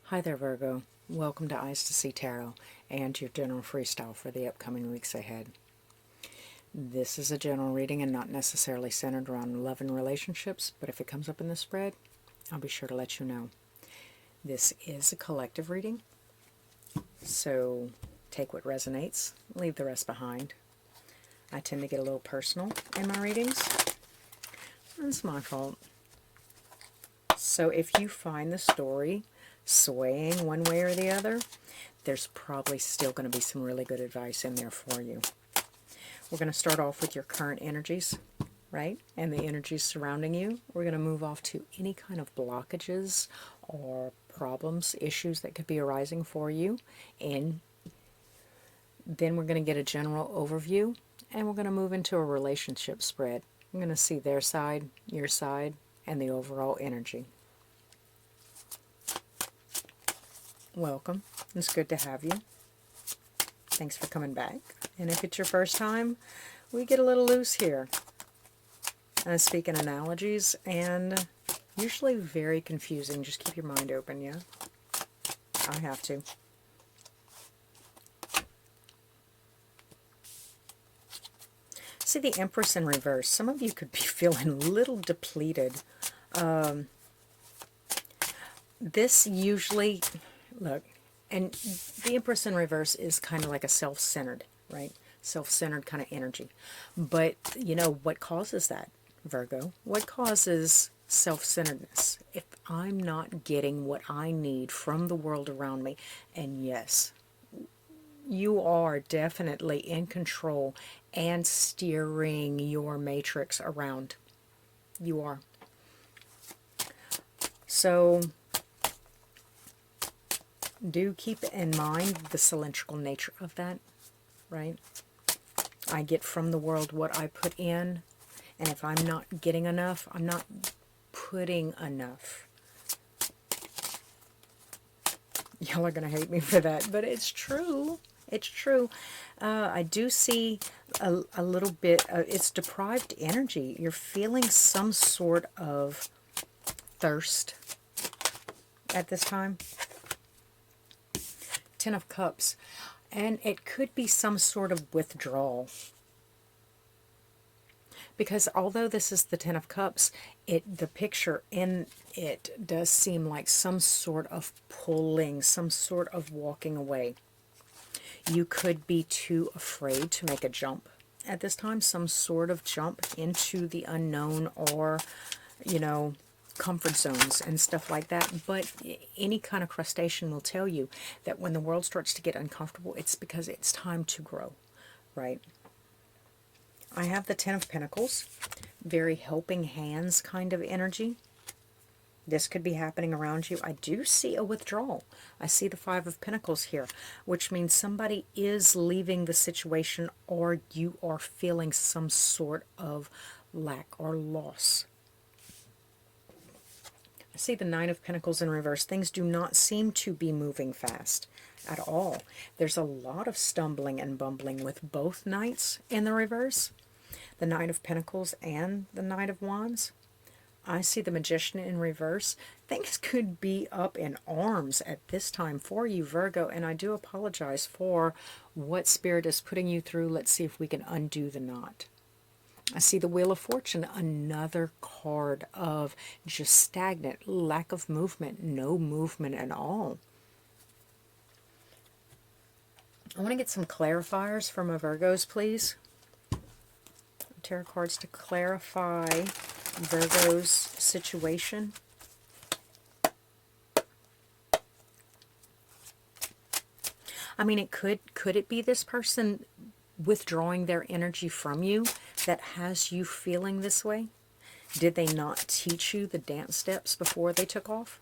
Hi there, Virgo. Welcome to Eyes to See Tarot and your general freestyle for the upcoming weeks ahead. This is a general reading and not necessarily centered around love and relationships, but if it comes up in the spread, I'll be sure to let you know. This is a collective reading, so take what resonates, leave the rest behind. I tend to get a little personal in my readings. It's my fault. So if you find the story swaying one way or the other, there's probably still going to be some really good advice in there for you. We're going to start off with your current energies, right? And the energies surrounding you. We're going to move off to any kind of blockages or problems, issues that could be arising for you. And then we're going to get a general overview, and we're going to move into a relationship spread. I'm going to see their side, your side, and the overall energy. Welcome. It's good to have you. Thanks for coming back. And if it's your first time, we get a little loose here. I speak in analogies and usually very confusing. Just keep your mind open, yeah? I have to. See the Empress in reverse. Some of you could be feeling a little depleted. This usually... Look, and the Empress in reverse is kind of like a self-centered, right? Self-centered kind of energy. But, you know, what causes that, Virgo? What causes self-centeredness? If I'm not getting what I need from the world around me, and yes, you are definitely in control and steering your matrix around. You are. So do keep in mind the cylindrical nature of that, right? I get from the world what I put in, and if I'm not getting enough, I'm not putting enough. Y'all are going to hate me for that, but it's true. It's true. I do see a little bit, it's deprived energy. You're feeling some sort of thirst at this time. Ten of Cups, and it could be some sort of withdrawal, because although this is the Ten of Cups, the picture in it does seem like some sort of pulling, some sort of walking away. You could be too afraid to make a jump at this time, some sort of jump into the unknown, or, you know, comfort zones and stuff like that. But any kind of crustacean will tell you that when the world starts to get uncomfortable, it's because it's time to grow, right? I have the Ten of Pentacles, very helping hands kind of energy. This could be happening around you. I do see a withdrawal. I see the Five of Pentacles here, which means somebody is leaving the situation, or you are feeling some sort of lack or loss. I see the Nine of Pentacles in reverse. Things do not seem to be moving fast at all. There's a lot of stumbling and bumbling with both Knights in the reverse. The Nine of Pentacles and the Knight of Wands. I see the Magician in reverse. Things could be up in arms at this time for you, Virgo, and I do apologize for what Spirit is putting you through. Let's see if we can undo the knot. I see the Wheel of Fortune, another card of just stagnant, lack of movement, no movement at all. I want to get some clarifiers from my Virgos, please. Tarot cards to clarify Virgo's situation. I mean, could it be this person withdrawing their energy from you that has you feeling this way? Did they not teach you the dance steps before they took off?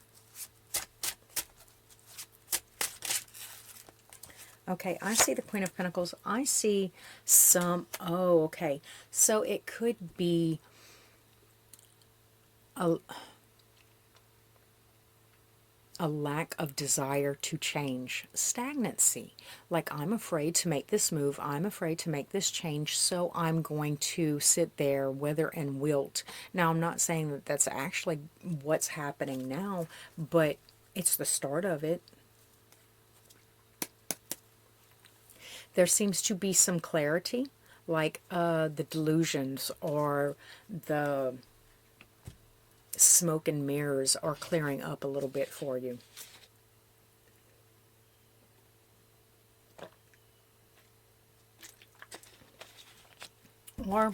Okay, I see the Queen of Pentacles. I see some... Oh, okay. So it could be a lack of desire to change. Stagnancy. Like, I'm afraid to make this move. I'm afraid to make this change, so I'm going to sit there, wither and wilt. Now, I'm not saying that that's actually what's happening now, but It's the start of it. There seems to be some clarity, like the delusions or the smoke and mirrors are clearing up a little bit for you. Or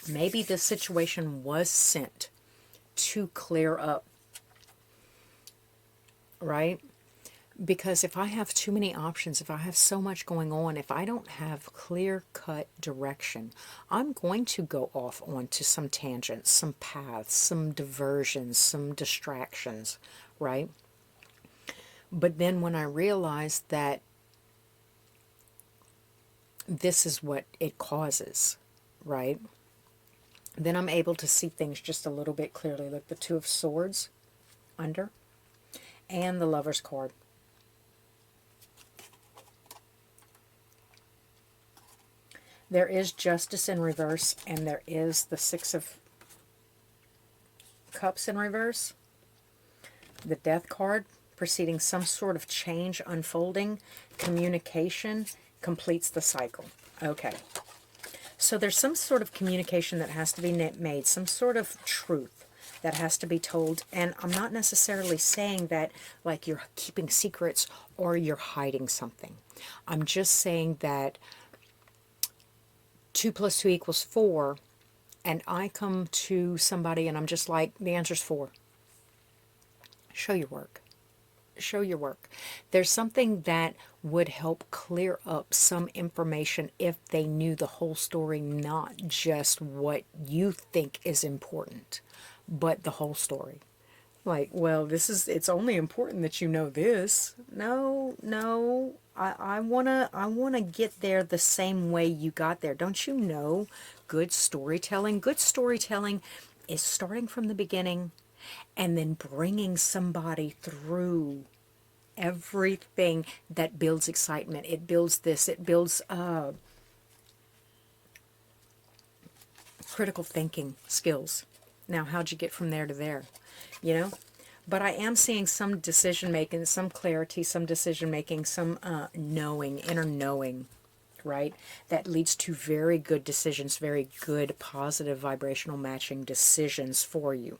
maybe this situation was sent to clear up, right? Because if I have too many options, if I have so much going on, if I don't have clear-cut direction, I'm going to go off onto some tangents, some paths, some diversions, some distractions, right? But then when I realize that this is what it causes, right? Then I'm able to see things just a little bit clearly. Look, the Two of Swords under and the Lover's card. There is justice in reverse, and there is the Six of Cups in reverse. The Death card preceding some sort of change unfolding. Communication completes the cycle. Okay. So there's some sort of communication that has to be made, some sort of truth that has to be told. And I'm not necessarily saying that like you're keeping secrets or you're hiding something. I'm just saying that 2 + 2 = 4, and I come to somebody and I'm just like, the answer's 4. Show your work. Show your work. There's something that would help clear up some information if they knew the whole story, not just what you think is important, but the whole story. Like, well, it's only important that you know this. No, I wanna get there the same way you got there. Don't you know good storytelling? Good storytelling is starting from the beginning and then bringing somebody through everything that builds excitement. It builds this. It builds critical thinking skills. Now, how'd you get from there to there? You know? But I am seeing some decision making, some clarity, some decision making, some knowing, inner knowing, right? That leads to very good decisions, very good positive vibrational matching decisions for you.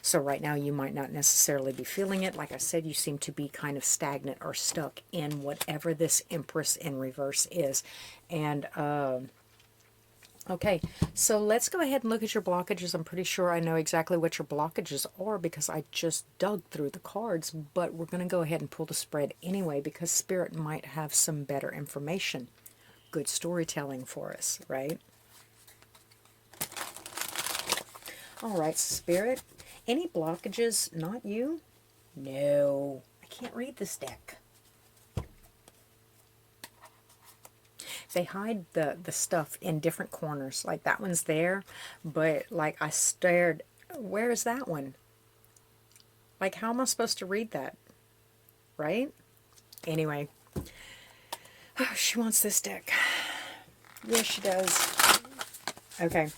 So right now you might not necessarily be feeling it. Like I said, you seem to be kind of stagnant or stuck in whatever this Empress in reverse is. And okay, so let's go ahead and look at your blockages. I'm pretty sure I know exactly what your blockages are because I just dug through the cards, but we're going to go ahead and pull the spread anyway because Spirit might have some better information. Good storytelling for us, right? All right, Spirit, any blockages? Not you? No, I can't read this deck. They hide the stuff in different corners. Like that one's there, but like I stared, where is that one? Like how am I supposed to read that? Right? Anyway. Oh, she wants this deck. Yes, she does. Okay.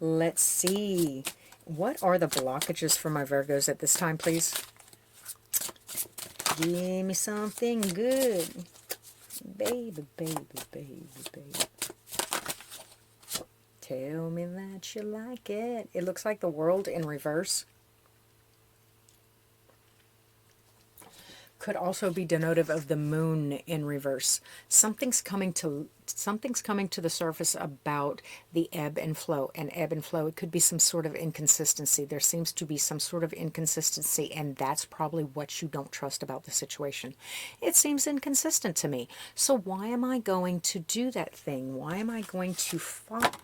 Let's see. What are the blockages for my Virgos at this time, please? Give me something good. Baby, baby, baby, baby. Tell me that you like it. It looks like the World in reverse. Could also be denotive of the Moon in reverse. Something's coming to the surface about the ebb and flow. And ebb and flow, it could be some sort of inconsistency. There seems to be some sort of inconsistency, and that's probably what you don't trust about the situation. It seems inconsistent to me. So why am I going to do that thing? Why am I going to fuck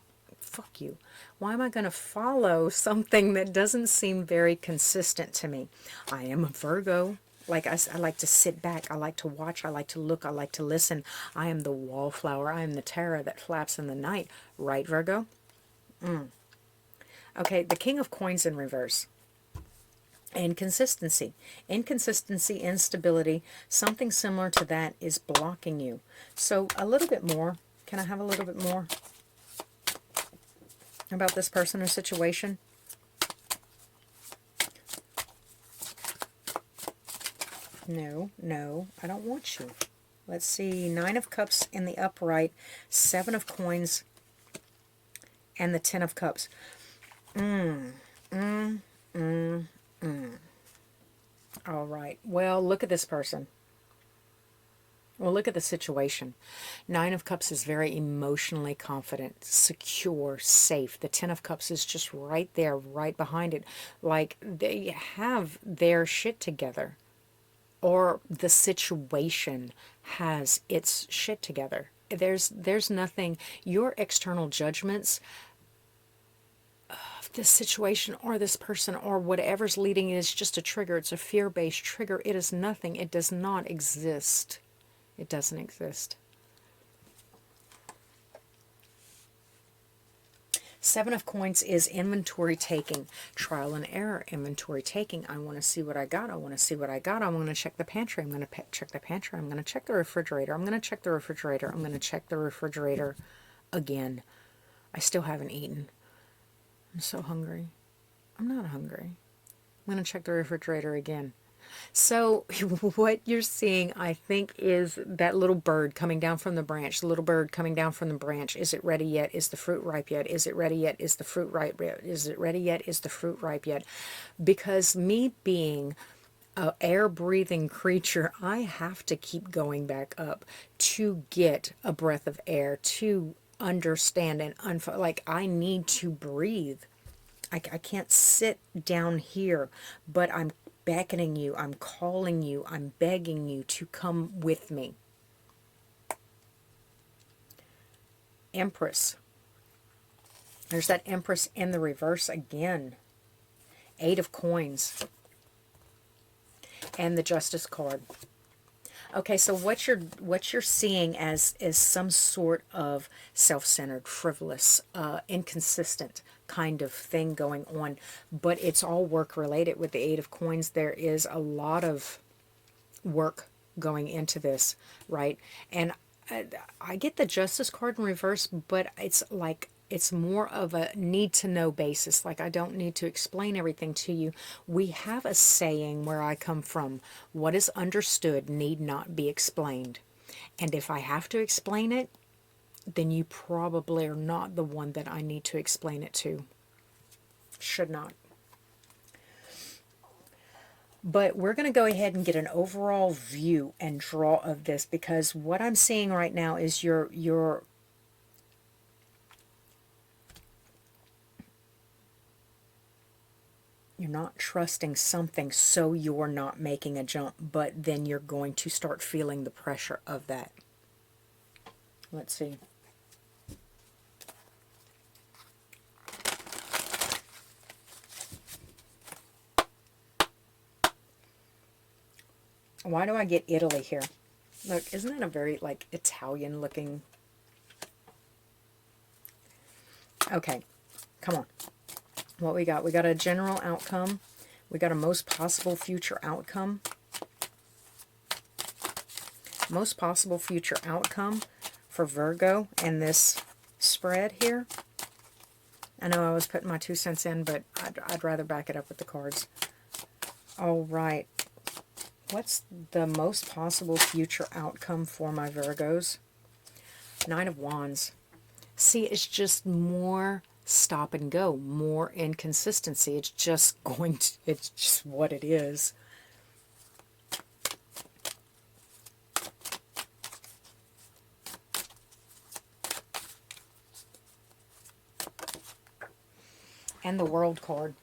you? Why am I going to follow something that doesn't seem very consistent to me? I am a Virgo. Like I like to sit back, I like to watch, I like to look, I like to listen. I am the wallflower, I am the terror that flaps in the night. Right, Virgo? Okay, the King of Coins in reverse. Inconsistency. Inconsistency, instability, something similar to that is blocking you. So a little bit more. Can I have a little bit more about this person or situation? No, no, I don't want you. Let's see, 9 of Cups in the upright, 7 of Coins, and the 10 of Cups. All right. Well, look at this person. Well, look at the situation. 9 of Cups is very emotionally confident, secure, safe. The 10 of Cups is just right there, right behind it. Like they have their shit together. Or the situation has its shit together. There's nothing. Your external judgments of this situation or this person or whatever's leading is just a trigger. It's a fear-based trigger. It is nothing. It does not exist. It doesn't exist. 7 of Coins is inventory taking, trial and error, inventory taking. I want to see what I got. I want to see what I got. I want to check the pantry. I'm going to check the pantry. I'm going to check the refrigerator. I'm going to check the refrigerator. I'm going to check the refrigerator again. I still haven't eaten. I'm so hungry. I'm not hungry. I'm going to check the refrigerator again. So what you're seeing, I think, is that little bird coming down from the branch. The little bird coming down from the branch. Is it ready yet? Is the fruit ripe yet? Is it ready yet? Is the fruit ripe yet? Is it ready yet? Is the fruit ripe yet? Because me being an air-breathing creature, I have to keep going back up to get a breath of air, to understand and like I need to breathe. I can't sit down here, but I'm beckoning you, I'm calling you, I'm begging you to come with me. Empress. There's that Empress in the reverse again. 8 of Coins. And the Justice card. Okay, so what you're seeing as is some sort of self-centered, frivolous, inconsistent kind of thing going on, but it's all work related. With the 8 of Coins, there is a lot of work going into this, right? And I get the Justice card in reverse, but it's like it's more of a need to know basis. Like I don't need to explain everything to you. We have a saying where I come from, what is understood need not be explained. And if I have to explain it, then you probably are not the one that I need to explain it to. Should not. But we're going to go ahead and get an overall view and draw of this, because what I'm seeing right now is you're not trusting something, so you're not making a jump, but then you're going to start feeling the pressure of that. Let's see. Why do I get Italy here? Look, isn't that a very, like, Italian looking? Okay, come on. What we got? We got a general outcome. We got a most possible future outcome. Most possible future outcome for Virgo in this spread here. I know I was putting my 2 cents in, but I'd rather back it up with the cards. All right. What's the most possible future outcome for my Virgos? 9 of Wands. See, it's just more stop and go, more inconsistency. It's just it's just what it is. And the World card.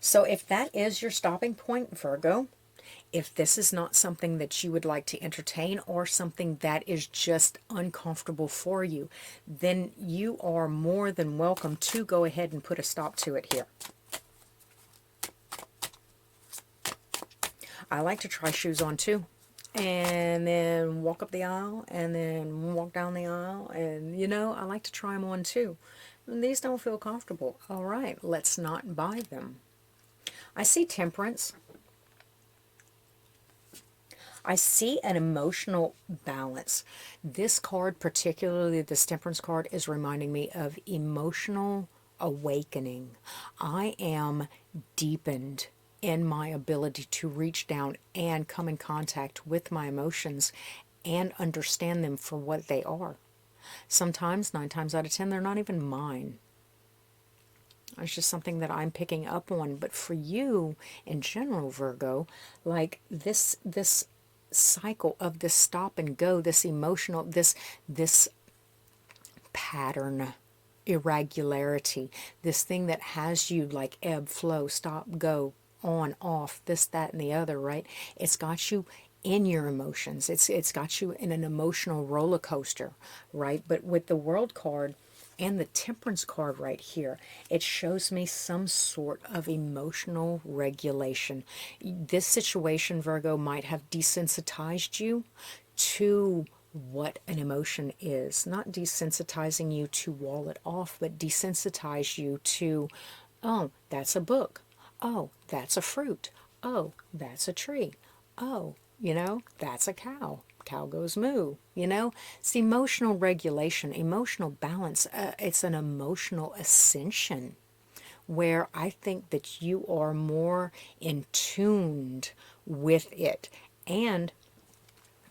So if that is your stopping point, Virgo, if this is not something that you would like to entertain or something that is just uncomfortable for you, then you are more than welcome to go ahead and put a stop to it here. I like to try shoes on too, and then walk up the aisle, and then walk down the aisle, and you know, I like to try them on too. And these don't feel comfortable. All right, let's not buy them. I see Temperance. I see an emotional balance. This card, particularly this Temperance card, is reminding me of emotional awakening. I am deepened in my ability to reach down and come in contact with my emotions and understand them for what they are. Sometimes, 9 times out of 10, they're not even mine. It's just something that I'm picking up on. But for you, in general, Virgo, like this cycle of this stop and go, this emotional, this pattern, irregularity, this thing that has you like ebb, flow, stop, go, on, off, this, that, and the other, right? It's got you in your emotions. It's got you in an emotional roller coaster, right? But with the World card and the Temperance card right here, it shows me some sort of emotional regulation. This situation, Virgo, might have desensitized you to what an emotion is. Not desensitizing you to wall it off, but desensitize you to, oh, that's a book. Oh, that's a fruit. Oh, that's a tree. Oh, that's a cow. Cow goes moo. It's emotional regulation, emotional balance. It's an emotional ascension where I think that you are more in tuned with it. And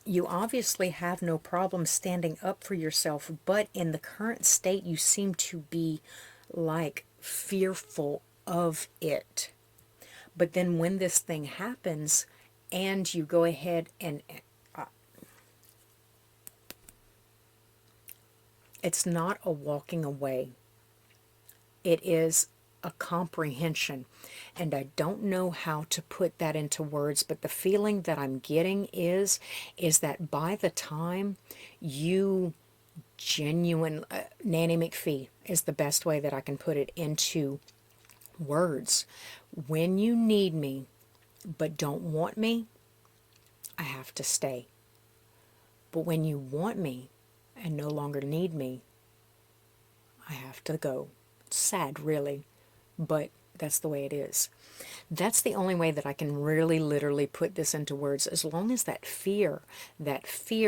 you obviously have no problem standing up for yourself, but in the current state, you seem to be like fearful of it. But then when this thing happens and you go ahead and it's not a walking away. It is a comprehension. And I don't know how to put that into words, but the feeling that I'm getting is that by the time you Nanny McPhee is the best way that I can put it into words. When you need me, but don't want me, I have to stay. But when you want me and no longer need me, I have to go. It's sad, really, but that's the way it is. That's the only way that I can really literally put this into words. As long as that fear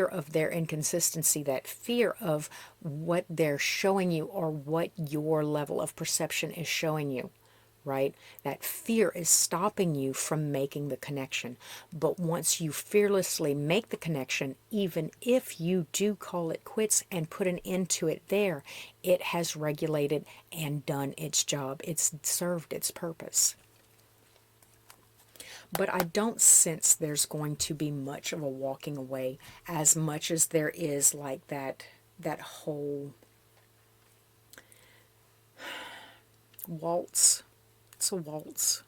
of their inconsistency, that fear of what they're showing you or what your level of perception is showing you, right? That fear is stopping you from making the connection. But once you fearlessly make the connection, even if you do call it quits and put an end to it there, it has regulated and done its job. It's served its purpose. But I don't sense there's going to be much of a walking away, as much as there is like that whole waltz. It's a waltz.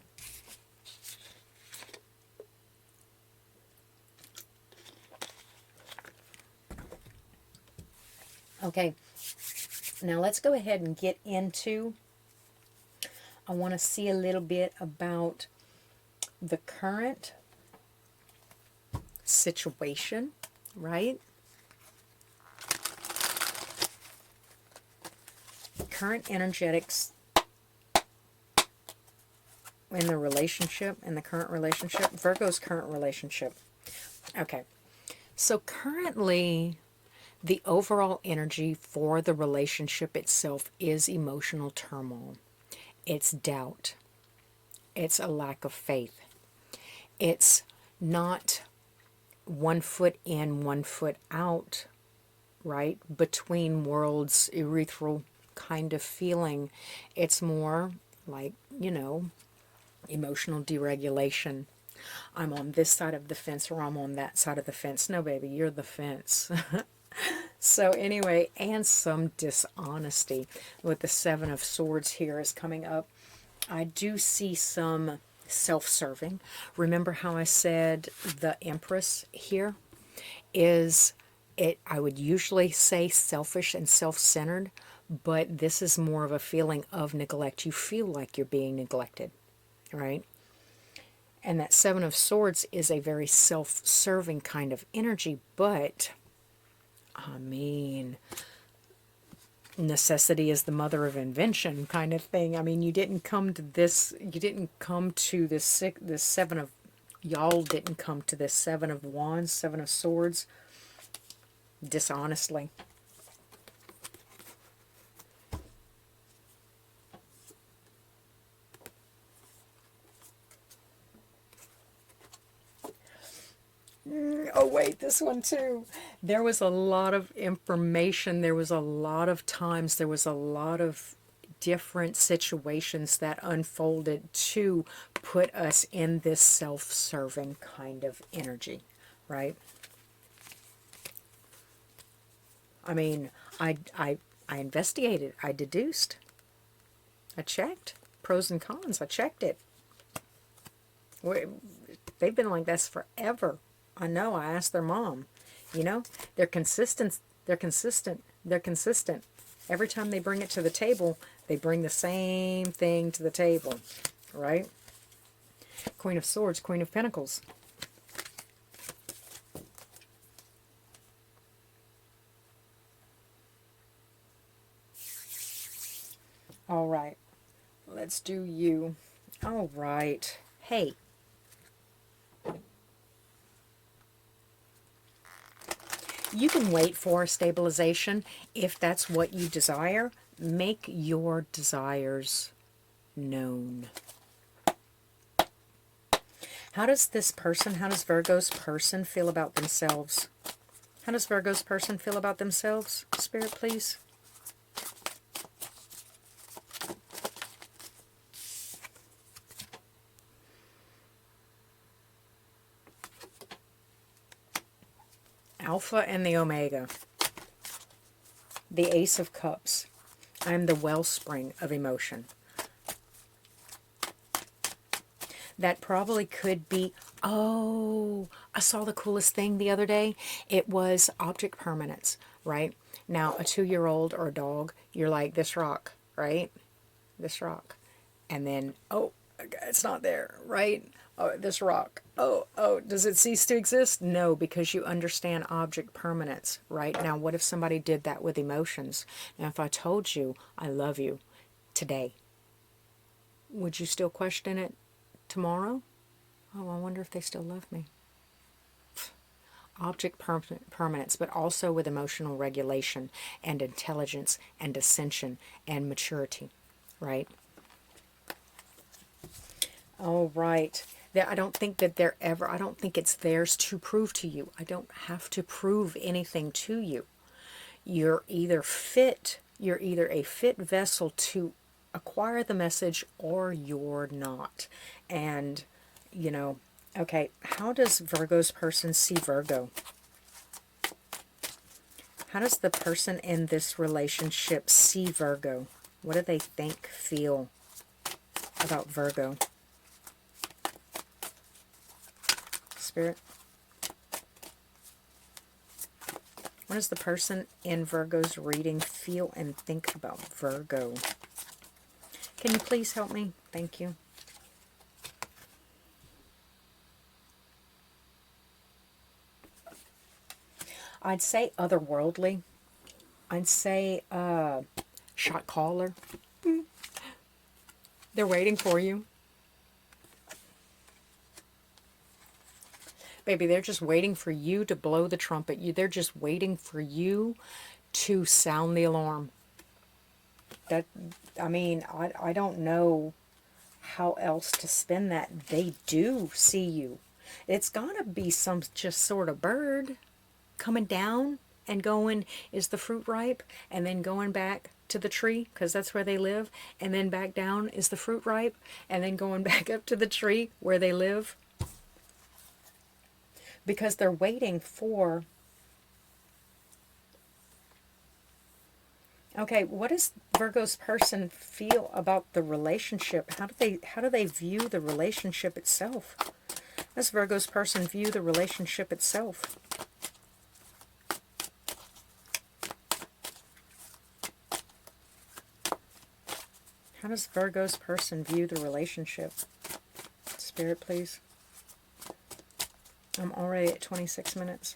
Okay, now let's go ahead and get into, I want to see a little bit about the current situation, right? Current energetics in the relationship, in the current relationship, Virgo's current relationship. Okay, so currently the overall energy for the relationship itself is emotional turmoil. It's doubt. It's a lack of faith. It's not 1 foot in, 1 foot out, right? Between worlds, ethereal kind of feeling. It's more like, emotional deregulation. I'm on this side of the fence or I'm on that side of the fence. No, baby, you're the fence. So anyway, and some dishonesty with the Seven of Swords here is coming up. I do see some self-serving. Remember how I said the Empress here is, I would usually say selfish and self-centered, but this is more of a feeling of neglect. You feel like you're being neglected, right? And that Seven of Swords is a very self-serving kind of energy, but I mean, necessity is the mother of invention kind of thing. I mean, you didn't come to this Seven of, y'all didn't come to this Seven of Wands, Seven of Swords dishonestly. Oh, wait, this one too. There was a lot of information. There was a lot of times. There was a lot of different situations that unfolded to put us in this self-serving kind of energy, right? I mean, I investigated. I deduced. I checked. Pros and cons. I checked it. They've been like this forever. I know. I asked their mom. You know, they're consistent. They're consistent. They're consistent. Every time they bring it to the table, they bring the same thing to the table, right? Queen of Swords, Queen of Pentacles. All right. Let's do you. All right. Hey. You can wait for stabilization if that's what you desire. Make your desires known. How does this person, how does Virgo's person feel about themselves? How does Virgo's person feel about themselves? Spirit, please. Alpha and the Omega. The Ace of Cups. I am the wellspring of emotion. That probably could be, oh, I saw the coolest thing the other day. It was object permanence, right? Now, a 2-year-old or a dog, you're like, this rock, right? This rock. And then, oh, it's not there, right? Oh, this rock. Oh, does it cease to exist? No, because you understand object permanence, right? Now, what if somebody did that with emotions? Now, if I told you I love you today, would you still question it tomorrow? Oh, I wonder if they still love me. Object permanence, but also with emotional regulation and intelligence and ascension and maturity, right? All right. I don't think that I don't think it's theirs to prove to you. I don't have to prove anything to you. You're either a fit vessel to acquire the message, or you're not. And, you know, okay, how does Virgo's person see Virgo? How does the person in this relationship see Virgo? What do they think, feel about Virgo? Spirit? What does the person in Virgo's reading feel and think about Virgo? Can you please help me? Thank you. I'd say otherworldly. I'd say shot caller. They're waiting for you. Baby, they're just waiting for you to blow the trumpet. They're just waiting for you to sound the alarm. I mean, I don't know how else to spin that. They do see you. It's got to be some just sort of bird coming down and going, is the fruit ripe? And then going back to the tree, because that's where they live. And then back down, is the fruit ripe? And then going back up to the tree where they live. Because they're waiting for... Okay, what does Virgo's person feel about the relationship? How do they view the relationship itself? How does Virgo's person view the relationship itself? How does Virgo's person view the relationship? Spirit, please. I'm already at 26 minutes.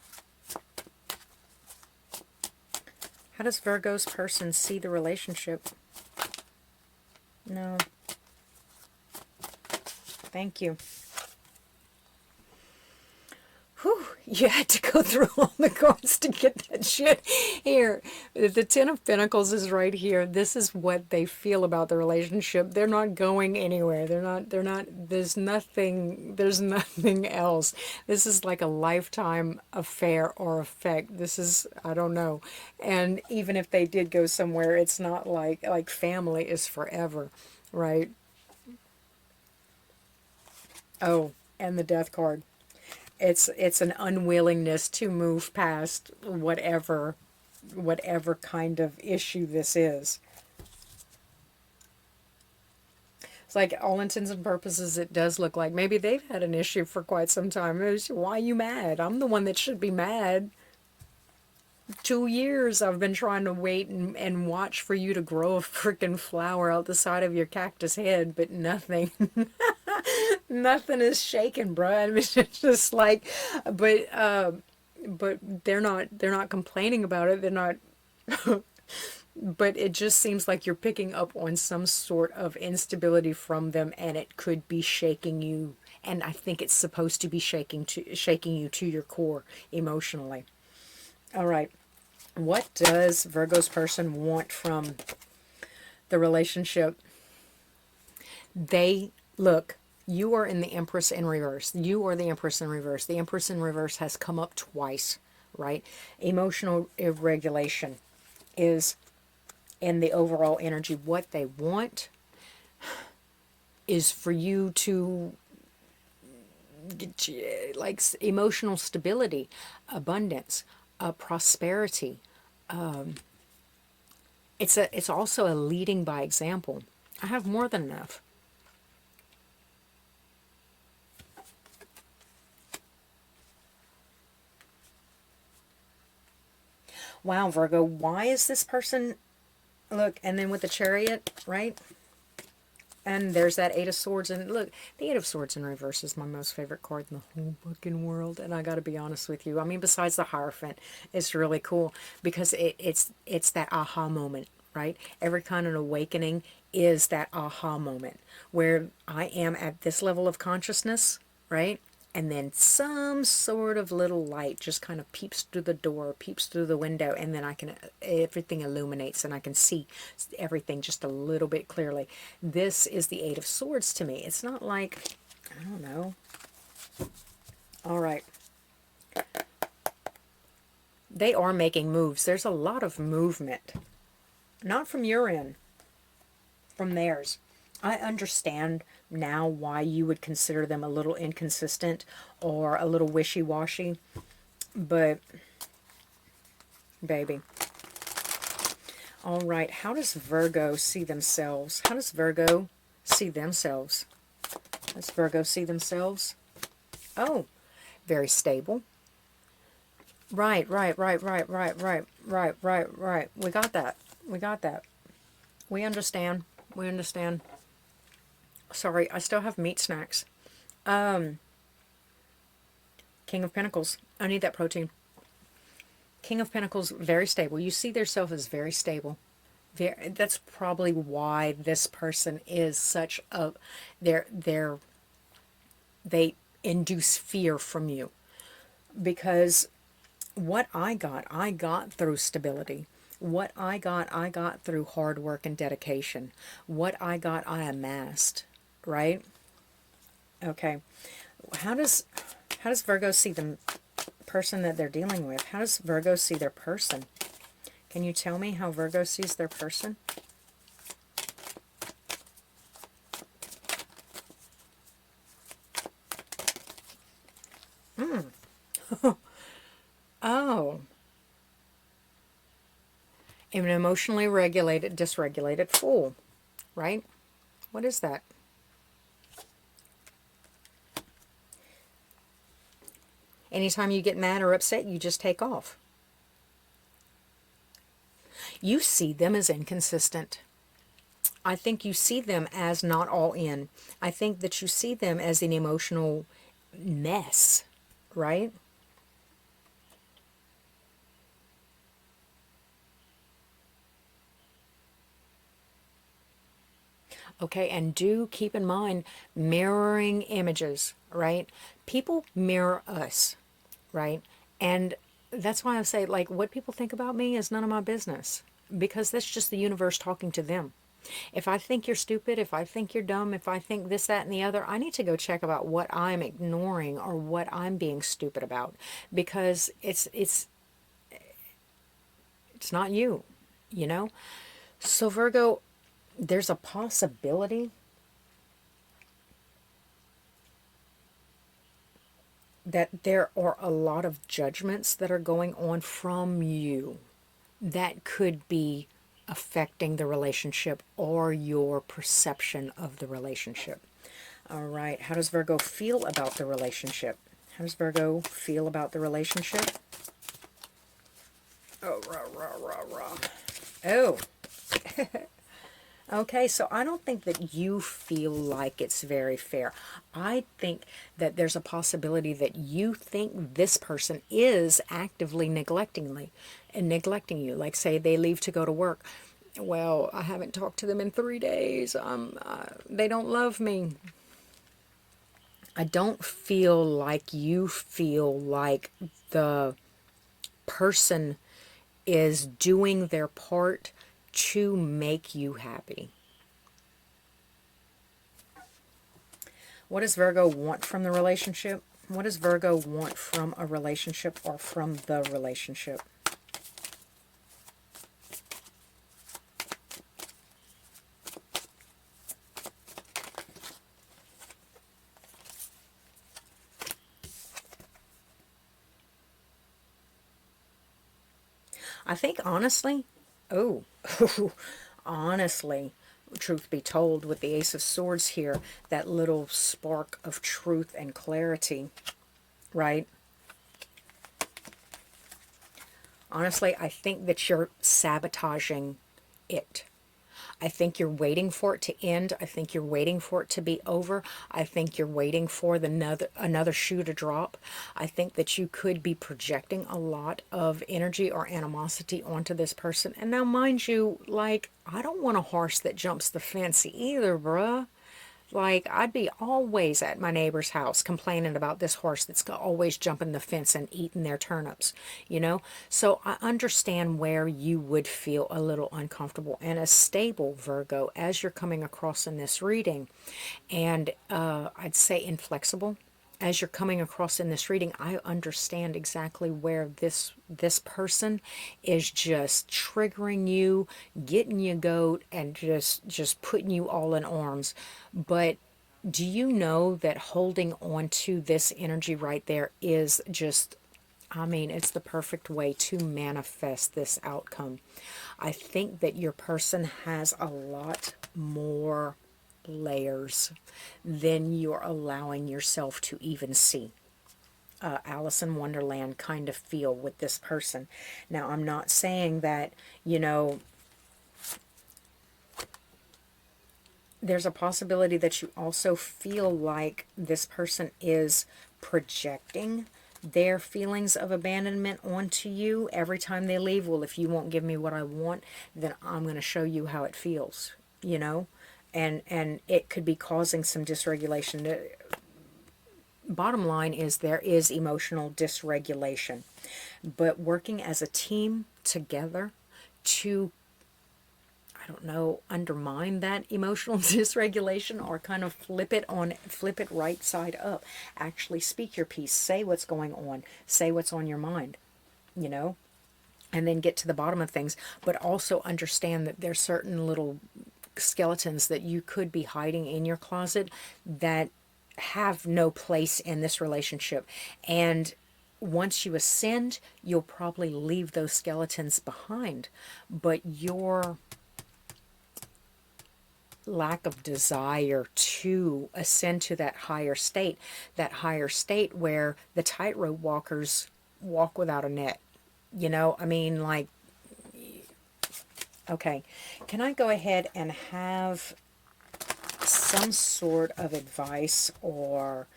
How does Virgo's person see the relationship? No. Thank you. Whew. You had to go through all the cards to get that shit. Here, the Ten of Pentacles is right here. This is what they feel about the relationship. They're not going anywhere. There's nothing else. This is like a lifetime affair or effect. This is, I don't know. And even if they did go somewhere, it's not like family is forever, right? Oh, and the Death card. It's an unwillingness to move past whatever kind of issue this is. It's like all intents and purposes, it does look like maybe they've had an issue for quite some time. Why are you mad? I'm the one that should be mad. 2 years I've been trying to wait and watch for you to grow a freaking flower out the side of your cactus head, but nothing. Nothing is shaking, bro. I mean, it's just like, but they're not complaining about it. They're not. But it just seems like you're picking up on some sort of instability from them, and it could be shaking you. And I think it's supposed to be shaking you to your core emotionally. All right. What does Virgo's person want from the relationship? Look, you are in the Empress in reverse. You are the Empress in reverse. The Empress in reverse has come up twice, right? Emotional irregulation is in the overall energy. What they want is for you to like emotional stability, abundance, prosperity. It's also a leading by example. I have more than enough. Wow, Virgo, why is this person, look, and then with the Chariot, right? And there's that Eight of Swords, and look, the Eight of Swords in reverse is my most favorite card in the whole fucking world, and I gotta be honest with you. I mean, besides the Hierophant, it's really cool, because it's that aha moment, right? Every kind of awakening is that aha moment, where I am at this level of consciousness, right? And then some sort of little light just kind of peeps through the door, peeps through the window, and then everything illuminates and I can see everything just a little bit clearly. This is the Eight of Swords to me. It's not like, I don't know. All right. They are making moves. There's a lot of movement. Not from your end, from theirs. I understand now why you would consider them a little inconsistent or a little wishy-washy, but baby. All right, how does Virgo see themselves? How does Virgo see themselves? How does Virgo see themselves? Oh, very stable. Right. We got that. We got that. We understand. We understand. Sorry, I still have meat snacks. King of Pentacles. I need that protein. King of Pentacles, very stable. You see themselves as very stable. That's probably why this person is such a... they induce fear from you. Because what I got through stability. What I got through hard work and dedication. What I got, I amassed. Right? Okay. How does Virgo see the person that they're dealing with? How does Virgo see their person? Can you tell me how Virgo sees their person? Oh. An emotionally dysregulated fool. Right? What is that? Anytime you get mad or upset, you just take off. You see them as inconsistent. I think you see them as not all in. I think that you see them as an emotional mess, right? Okay, and do keep in mind mirroring images, right? People mirror us. right? And that's why I say, like, what people think about me is none of my business, because that's just the universe talking to them. If I think you're stupid, if I think you're dumb, if I think this, that, and the other, I need to go check about what I'm ignoring or what I'm being stupid about, because it's not you, you know? So Virgo, there's a possibility that there are a lot of judgments that are going on from you that could be affecting the relationship or your perception of the relationship. All right, how does Virgo feel about the relationship? How does Virgo feel about the relationship? Oh, rah, rah, rah, rah. Oh, okay, so I don't think that you feel like it's very fair. I think that there's a possibility that you think this person is actively neglecting you. Like, say they leave to go to work. Well, I haven't talked to them in 3 days. They don't love me. I don't feel like you feel like the person is doing their part to make you happy. What does Virgo want from the relationship? What does Virgo want from a relationship or from the relationship? I think honestly, oh, honestly, truth be told, with the Ace of Swords here, that little spark of truth and clarity, right? Honestly, I think that you're sabotaging it. I think you're waiting for it to end. I think you're waiting for it to be over. I think you're waiting for another shoe to drop. I think that you could be projecting a lot of energy or animosity onto this person. And now, mind you, like, I don't want a horse that jumps the fence either, bruh. Like, I'd be always at my neighbor's house complaining about this horse that's always jumping the fence and eating their turnips, you know? So I understand where you would feel a little uncomfortable. And a stable Virgo, as you're coming across in this reading, and I'd say inflexible, as you're coming across in this reading, I understand exactly where this person is just triggering you, getting you goat, and just putting you all in arms. But do you know that holding on to this energy right there is just, I mean, it's the perfect way to manifest this outcome. I think that your person has a lot more layers than you're allowing yourself to even see. Alice in Wonderland kind of feel with this person. Now, I'm not saying that, you know, there's a possibility that you also feel like this person is projecting their feelings of abandonment onto you every time they leave. Well, if you won't give me what I want, then I'm going to show you how it feels, you know? And it could be causing some dysregulation. Bottom line is there is emotional dysregulation. But working as a team together to, I don't know, undermine that emotional dysregulation, or kind of flip it right side up. Actually speak your piece, say what's going on, say what's on your mind, you know, and then get to the bottom of things. But also understand that there's certain little skeletons that you could be hiding in your closet that have no place in this relationship. And once you ascend, you'll probably leave those skeletons behind. But your lack of desire to ascend to that higher state where the tightrope walkers walk without a net. You know, I mean, like, okay, can I go ahead and have some sort of advice or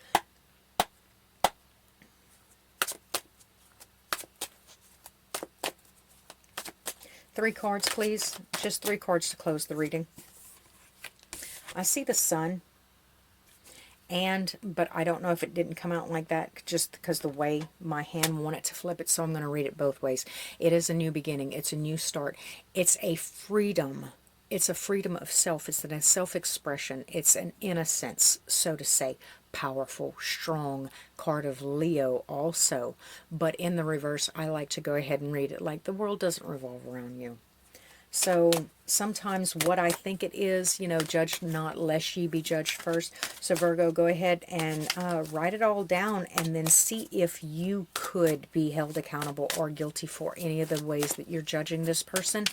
three cards, please? Just three cards to close the reading. I see the sun, But I don't know if it didn't come out like that just because the way my hand wanted to flip it, so I'm going to read it both ways. It is a new beginning. It's a new start. It's a freedom. It's a freedom of self. It's a self-expression. It's an innocence, so to say. Powerful, strong card of Leo also. But in the reverse, I like to go ahead and read it like the world doesn't revolve around you. So sometimes what I think it is, judge not lest ye be judged first. So Virgo, go ahead and write it all down and then see if you could be held accountable or guilty for any of the ways that you're judging this person.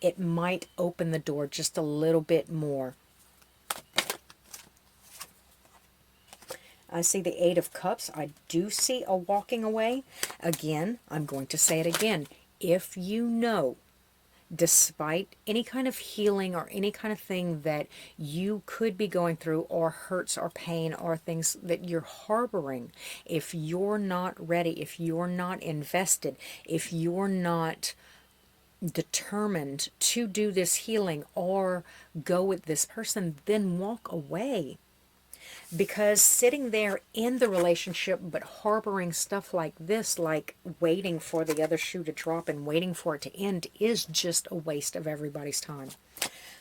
It might open the door just a little bit more. I see the Eight of Cups. I do see a walking away. Again, I'm going to say it again. If you know, despite any kind of healing or any kind of thing that you could be going through, or hurts or pain or things that you're harboring, if you're not ready, if you're not invested, if you're not determined to do this healing or go with this person, then walk away. Because sitting there in the relationship but harboring stuff like this, like waiting for the other shoe to drop and waiting for it to end, is just a waste of everybody's time.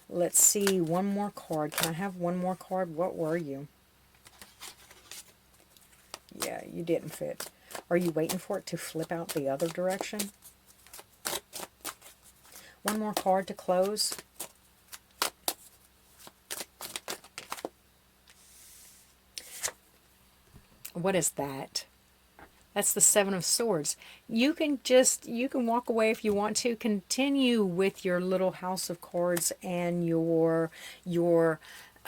Let's see, one more card. Can I have one more card? What were you? Yeah, you didn't fit. Are you waiting for it to flip out the other direction? One more card to close. What is that? That's the Seven of Swords. You can walk away if you want to. Continue with your little house of cards and your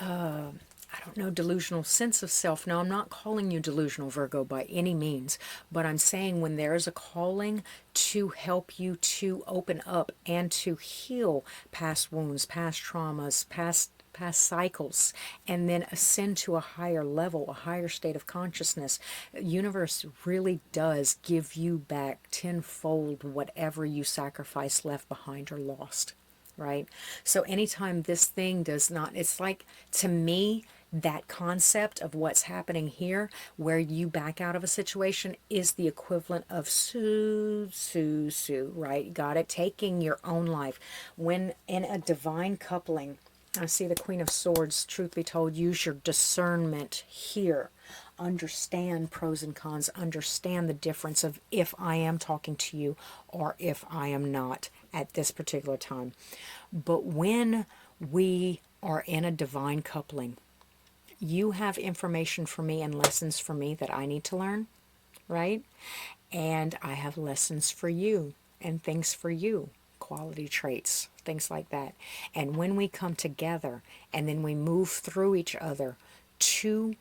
I don't know, delusional sense of self. Now, I'm not calling you delusional, Virgo, by any means, but I'm saying when there is a calling to help you to open up and to heal past wounds, past traumas, past cycles, and then ascend to a higher level, a higher state of consciousness. Universe really does give you back tenfold whatever you sacrificed, left behind, or lost, right? So anytime this thing does not, it's like, to me, that concept of what's happening here, where you back out of a situation, is the equivalent of sue, right? Got it? Taking your own life. When in a divine coupling, I see the Queen of Swords. Truth be told, use your discernment here. Understand pros and cons. Understand the difference of if I am talking to you or if I am not at this particular time. But when we are in a divine coupling, you have information for me and lessons for me that I need to learn, right? And I have lessons for you and things for you. Quality traits, things like that. And when we come together and then we move through each other, two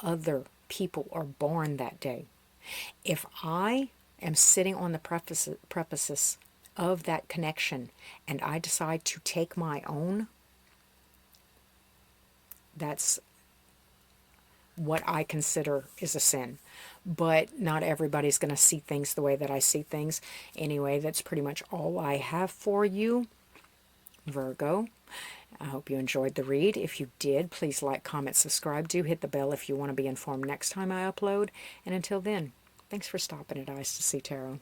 other people are born that day. If I am sitting on the precipice of that connection and I decide to take my own, that's what I consider is a sin. But not everybody's going to see things the way that I see things. Anyway, that's pretty much all I have for you, Virgo. I hope you enjoyed the read. If you did, please like, comment, subscribe. Do hit the bell if you want to be informed next time I upload. And until then, thanks for stopping at Eyes to See Tarot.